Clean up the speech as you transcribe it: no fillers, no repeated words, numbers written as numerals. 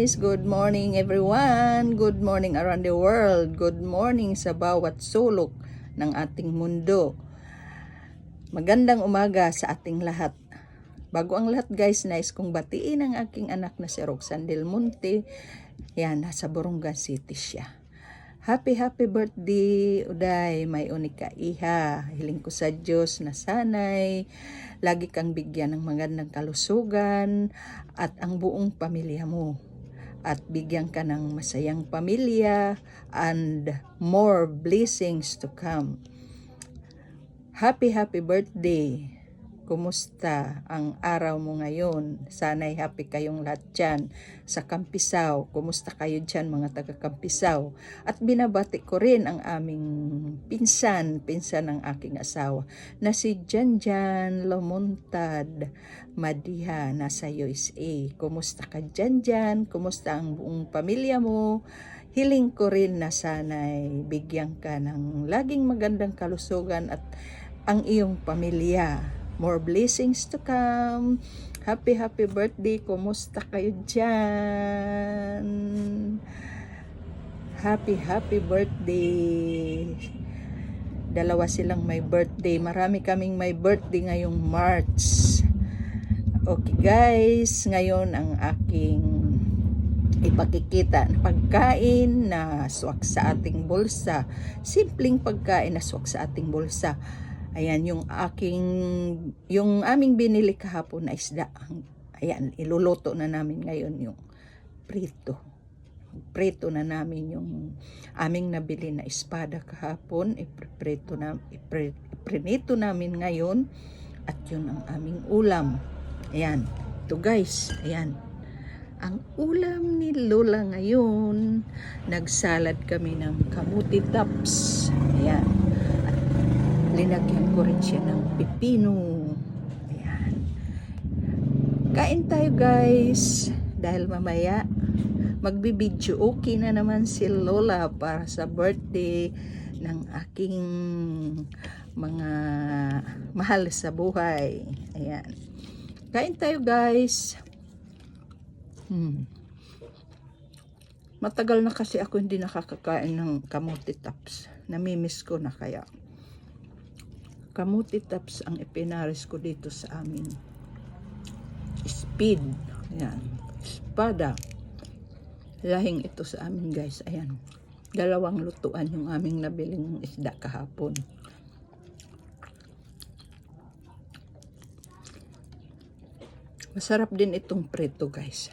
guys! Good morning everyone! Good morning around the world! Good morning sa bawat sulok ng ating mundo. Magandang umaga sa ating lahat. Bago ang lahat guys, nais kong batiin ang aking anak na si Roxanne Del Monte. Yan, nasa Borongan City siya. Happy birthday, Uday, may unika iha. Hiling ko sa Diyos na sanay lagi kang bigyan ng magandang kalusugan at ang buong pamilya mo. At bigyan ka ng masayang pamilya and more blessings to come. Happy birthday. Kumusta ang araw mo ngayon? Sana'y happy kayong lahat dyan sa Kampisaw. Kumusta kayo dyan mga taga Kampisaw? At binabati ko rin ang aming pinsan ng aking asawa na si Janjan Lomontad Madiha nasa USA. Kumusta ka dyan? Kumusta ang buong pamilya mo? Hiling ko rin na sana'y bigyan ka ng laging magandang kalusugan at ang iyong pamilya. More blessings to come. Happy birthday. Kumusta kayo dyan? Happy birthday. Dalawa silang may birthday. Marami kaming may birthday ngayong March. Okay guys, ngayon ang aking ipakikita ng pagkain na swak sa ating bulsa. Simpleng pagkain na swak sa ating bulsa. Ayan, yung aming binili kahapon na isda. Ayan, iluluto na namin ngayon yung prito. Prito na namin yung aming nabili na espada kahapon. Iprinito namin ngayon. At yun ang aming ulam. Ayan, ito guys. Ayan. Ang ulam ni Lola ngayon, nagsalad kami ng kamuti tops. Ayan. Linagyan ko rin siya ng pipino. Ayan. Kain tayo guys. Dahil mamaya magbibidyo okay na naman si Lola para sa birthday ng aking mga mahal sa buhay. Ayan. Kain tayo guys. Matagal na kasi ako hindi nakakakain ng kamuti tops. Namimiss ko na kaya. Kamuti tops ang ipinaris ko dito sa amin. Speed. Ayan. Espada. Lahing ito sa amin guys. Ayan. Dalawang lutuan yung aming nabiling isda kahapon. Masarap din itong prito guys.